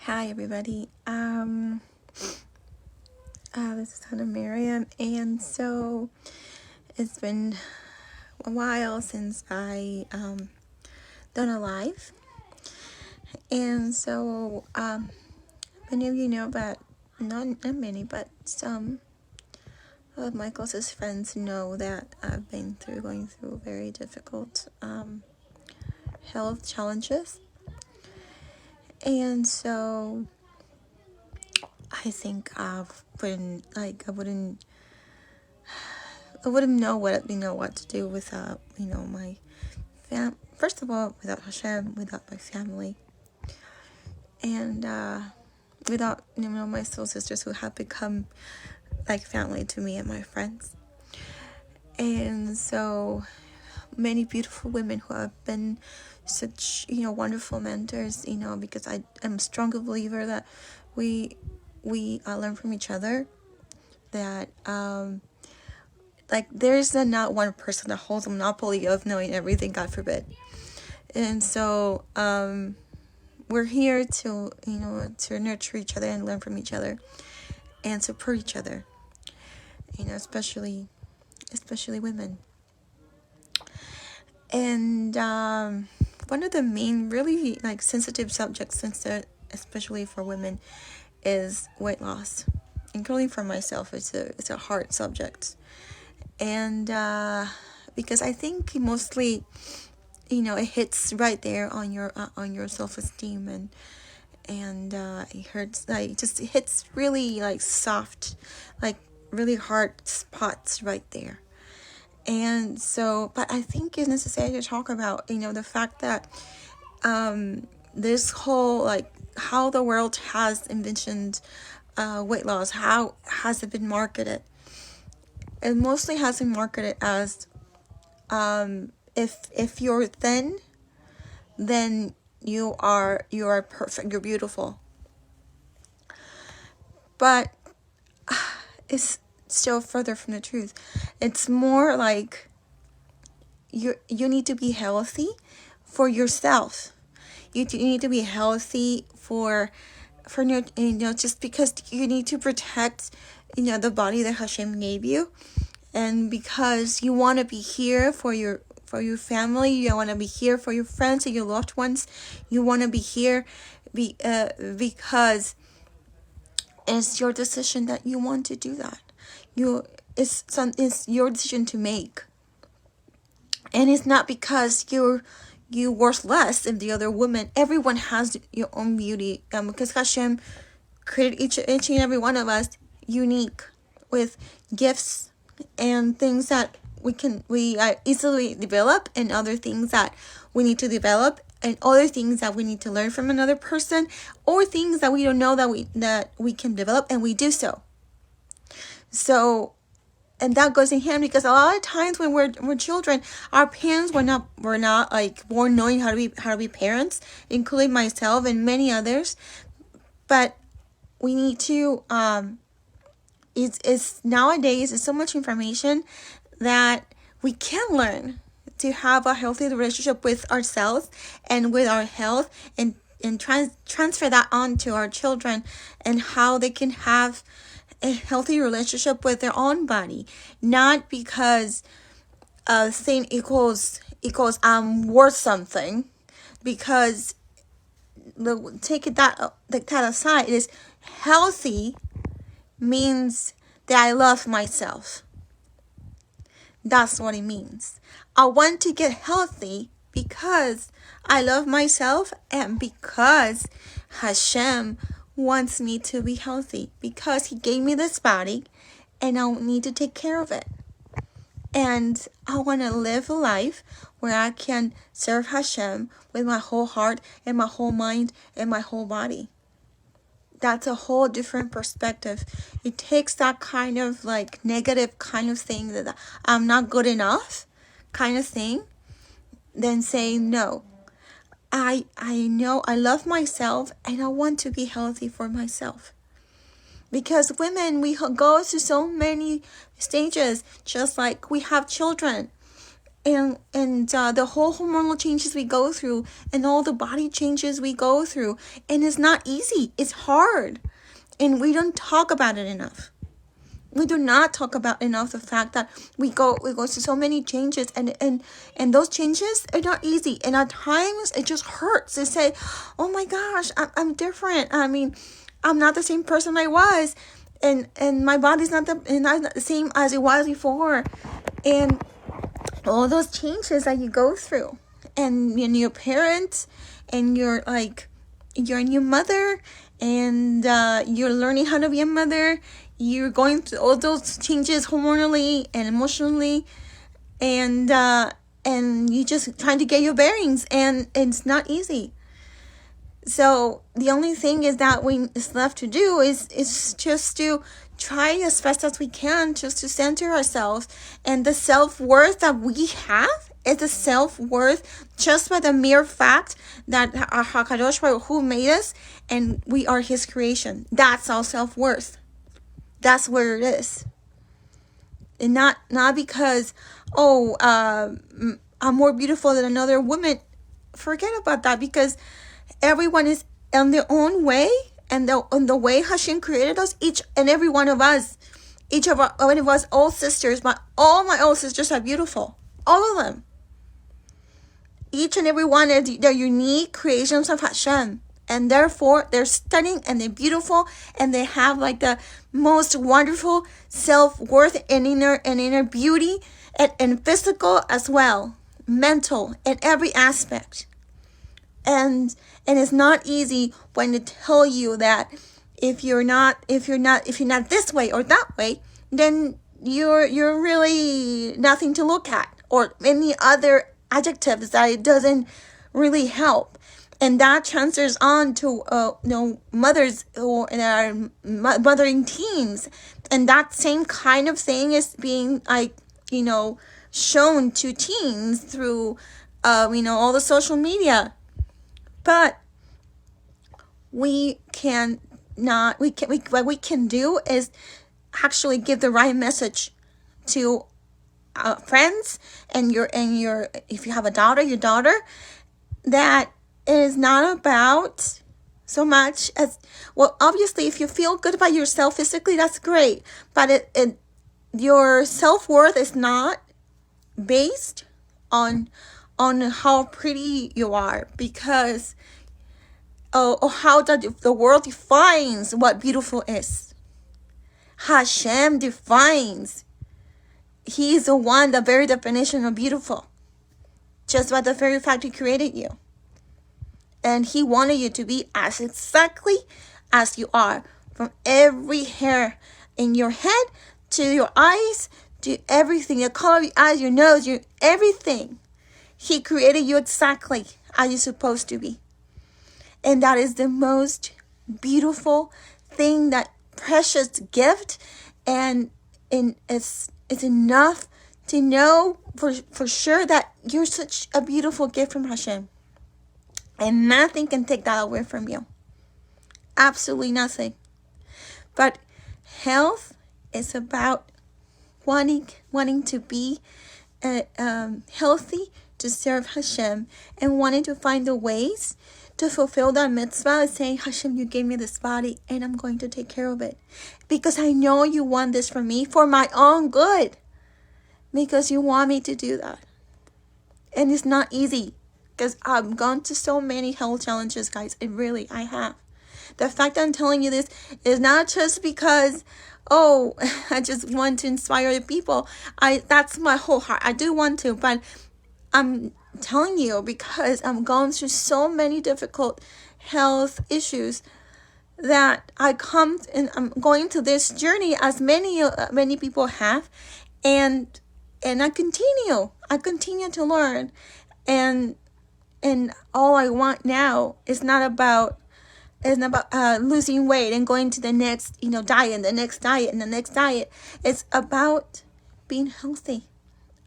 Hi everybody. This is Hannah Miriam, and so it's been a while since I done a live, and so many of you know, but not many, but some of my closest friends know that I've been going through very difficult health challenges, and so I think I wouldn't know what to do without my first of all, without Hashem, without my family, and without my soul sisters who have become like family to me and my friends. And so many beautiful women who have been such wonderful mentors, because I am a strong believer that we learn from each other, that there's not one person that holds a monopoly of knowing everything, God forbid. And so we're here to to nurture each other and learn from each other and support each other, especially women. And one of the main really sensitive subjects, especially for women, is weight loss. Including for myself, it's a hard subject, and because I think mostly it hits right there on your self-esteem, and it hurts, it hits really soft, really hard spots right there. And so, but I think it's necessary to talk about the fact that this whole how the world has envisioned weight loss, how has it been marketed? It mostly has been marketed as if you're thin, then you are perfect, you're beautiful. But it's still further from the truth. It's more like you need to be healthy for yourself. You need to be healthy for just because you need to protect the body that Hashem gave you, and because you want to be here for your family, you want to be here for your friends and your loved ones. You want to be here because it's your decision that you want to do that. It's your decision to make, and it's not because you worth less than the other woman. Everyone has your own beauty, because Hashem created each and every one of us unique, with gifts and things that we easily develop, and other things that we need to develop, and other things that we need to learn from another person, or things that we don't know that we can develop, and we do so. So, and that goes in hand, because a lot of times when we're children, our parents were not born knowing how to be parents, including myself and many others. But we need to it's nowadays it's so much information that we can learn to have a healthy relationship with ourselves and with our health, and transfer that on to our children, and how they can have a healthy relationship with their own body. Not because thing equals worth something, because take that aside. It is healthy means that I love myself. That's what it means. I want to get healthy because I love myself, and because Hashem wants me to be healthy, because He gave me this body and I need to take care of it. And I want to live a life where I can serve Hashem with my whole heart and my whole mind and my whole body. That's a whole different perspective. It takes that kind of negative kind of thing, that I'm not good enough kind of thing, then saying no. I know I love myself, and I want to be healthy for myself. Because women, we go through so many stages, just like we have children. the whole hormonal changes we go through, and all the body changes we go through. And it's not easy. It's hard. And we don't talk about it enough. We do not talk about enough the fact that we go through so many changes, and those changes are not easy. And at times it just hurts to say, oh my gosh, I'm different. I mean, I'm not the same person I was, and my body's not the same as it was before. And all those changes that you go through, and your parents, and you're a new mother, and you're learning how to be a mother. You're going through all those changes hormonally and emotionally, and you just trying to get your bearings, and it's not easy. So the only thing is that is left to do is just to try as fast as we can, just to center ourselves. And the self-worth that we have is the self-worth just by the mere fact that HaKadosh Baruch Hu made us, and we are His creation. That's our self-worth. That's where it is. And not because, I'm more beautiful than another woman. Forget about that, because everyone is in their own way, and the way Hashem created us, each and every one of us, all sisters, all my old sisters are beautiful, all of them. Each and every one are they're unique creations of Hashem, and therefore they're stunning and they're beautiful, and they have the most wonderful self-worth and inner beauty, and physical as well, mental, in every aspect. And it's not easy when they tell you that if you're not this way or that way, then you're really nothing to look at, or any other adjectives that it doesn't really help. And that transfers on to mothers or mothering teens, and that same kind of thing is being shown to teens through all the social media. But what we can do is actually give the right message to friends, and if you have a daughter, your daughter, that it is not about so much as, well, obviously if you feel good about yourself physically, that's great, but your self-worth is not based on how pretty you are, because how the world defines what beautiful is. Hashem defines. He is the very definition of beautiful, just by the very fact He created you. And He wanted you to be exactly as you are, from every hair in your head to your eyes, to everything, the color of your eyes, your nose, everything. He created you exactly as you're supposed to be. And that is the most beautiful thing, that precious gift. And it's enough to know for sure that you're such a beautiful gift from Hashem. And nothing can take that away from you. Absolutely nothing. But health is about wanting to be healthy, to serve Hashem, and wanting to find the ways to fulfill that mitzvah, saying, Hashem, you gave me this body, and I'm going to take care of it, because I know you want this for me, for my own good, because you want me to do that. And it's not easy, because I've gone to so many health challenges, guys. I have. The fact that I'm telling you this is not just because, I just want to inspire the people. That's my whole heart. I do want to, but I'm telling you because I'm going through so many difficult health issues that I'm going through this journey, as many people have, and I continue to learn, and all I want now is not about losing weight and going to the next diet, and the next diet, and the next diet. It's about being healthy.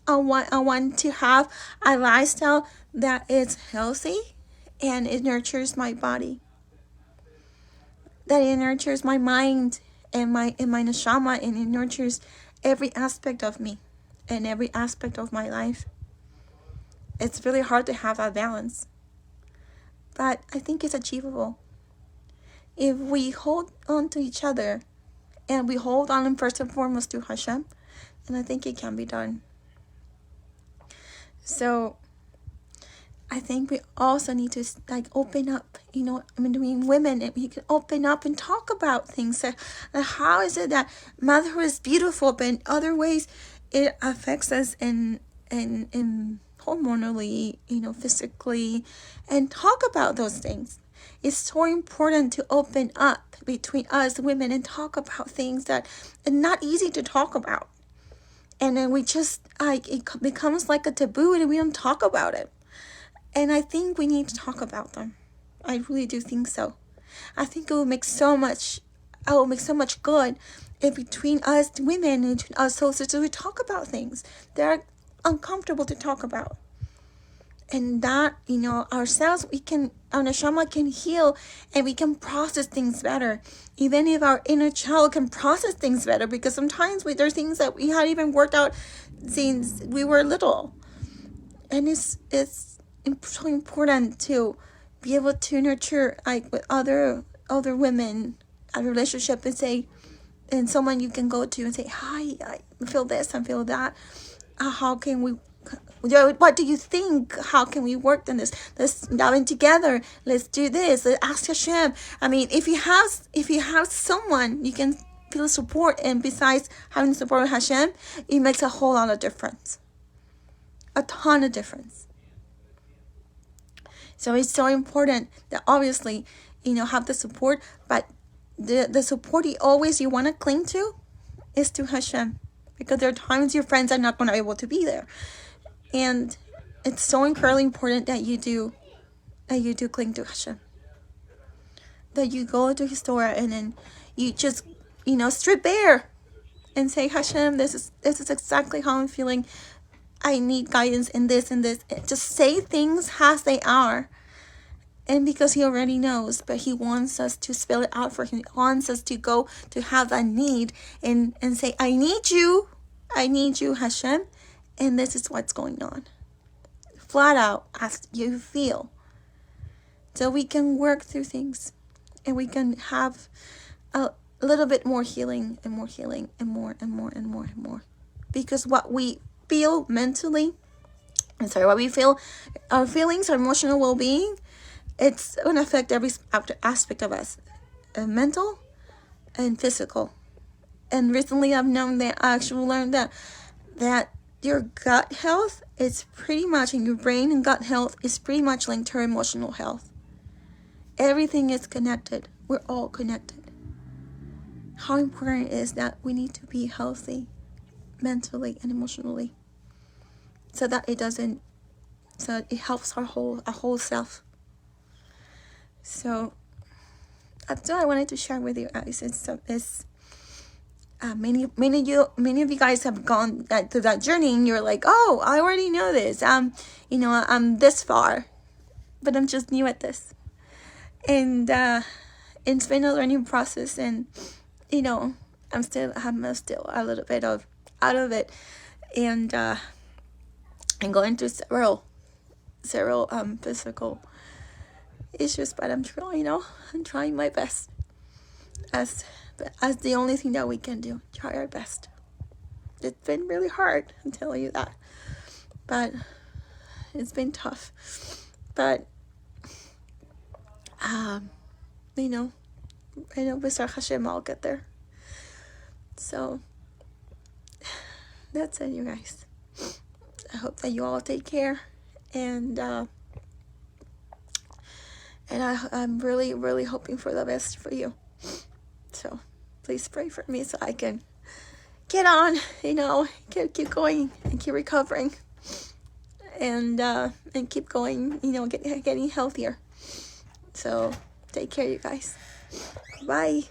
I want to have a lifestyle that is healthy, and it nurtures my body, that it nurtures my mind and my neshama, and it nurtures every aspect of me and every aspect of my life. It's really hard to have that balance. But I think it's achievable. If we hold on to each other and we hold on first and foremost to Hashem, and I think it can be done. So I think we also need to open up, between women, and we can open up and talk about things. How is it that motherhood is beautiful, but in other ways it affects us in hormonally, physically, and talk about those things. It's so important to open up between us women and talk about things that are not easy to talk about. And then we just, it becomes like a taboo and we don't talk about it. And I think we need to talk about them. I really do think so. I think it will make so much good if between us women and between us soul sisters, we talk about things that are uncomfortable to talk about. And that, ourselves, our neshama can heal and we can process things better. Even if our inner child can process things better, because sometimes there's things that we hadn't even worked out since we were little. And it's so important to be able to nurture with other women a relationship and someone you can go to and say, hi, I feel this, I feel that. How can we, what do you think? How can we work on this? Let's dive in together. Let's do this. Let's ask Hashem. If you have someone you can feel support, and besides having support with Hashem, it makes a whole lot of difference. A ton of difference. So it's so important that obviously, have the support, but the support you want to cling to is to Hashem. Because there are times your friends are not going to be able to be there. And it's so incredibly important that you do cling to Hashem. That you go to His Torah and then you just, strip bare and say, Hashem, this is exactly how I'm feeling. I need guidance in this and this. Just say things as they are. And because He already knows, but He wants us to spell it out for Him. He wants us to go to have that need and say, I need you, Hashem, and this is what's going on. Flat out, as you feel. So we can work through things and we can have a little bit more healing and more healing and more and more and more and more. Because what we feel mentally, our feelings, our emotional well-being, it's going to affect every aspect of us, mental and physical. And recently I've learned that your gut health is pretty much, and your brain and gut health is pretty much linked to your emotional health. Everything is connected. We're all connected. How important it is that we need to be healthy mentally and emotionally, so that it helps our whole self. So that's what I wanted to share with you guys. Many of you guys have gone through that journey, and you're like, oh, I already know this. I'm this far, but I'm just new at this, and it's been a learning process, and I'm still a little bit out of it, and I'm going through several physical issues, but I'm trying my best as the only thing that we can do. Try our best. It's been really hard, I'm telling you that, but it's been tough, but I know with Hashem I'll get there. So that's it, you guys. I hope that you all take care, and I'm really, really hoping for the best for you. So please pray for me so I can get on, keep going and keep recovering, and keep going, getting healthier. So take care, you guys. Bye.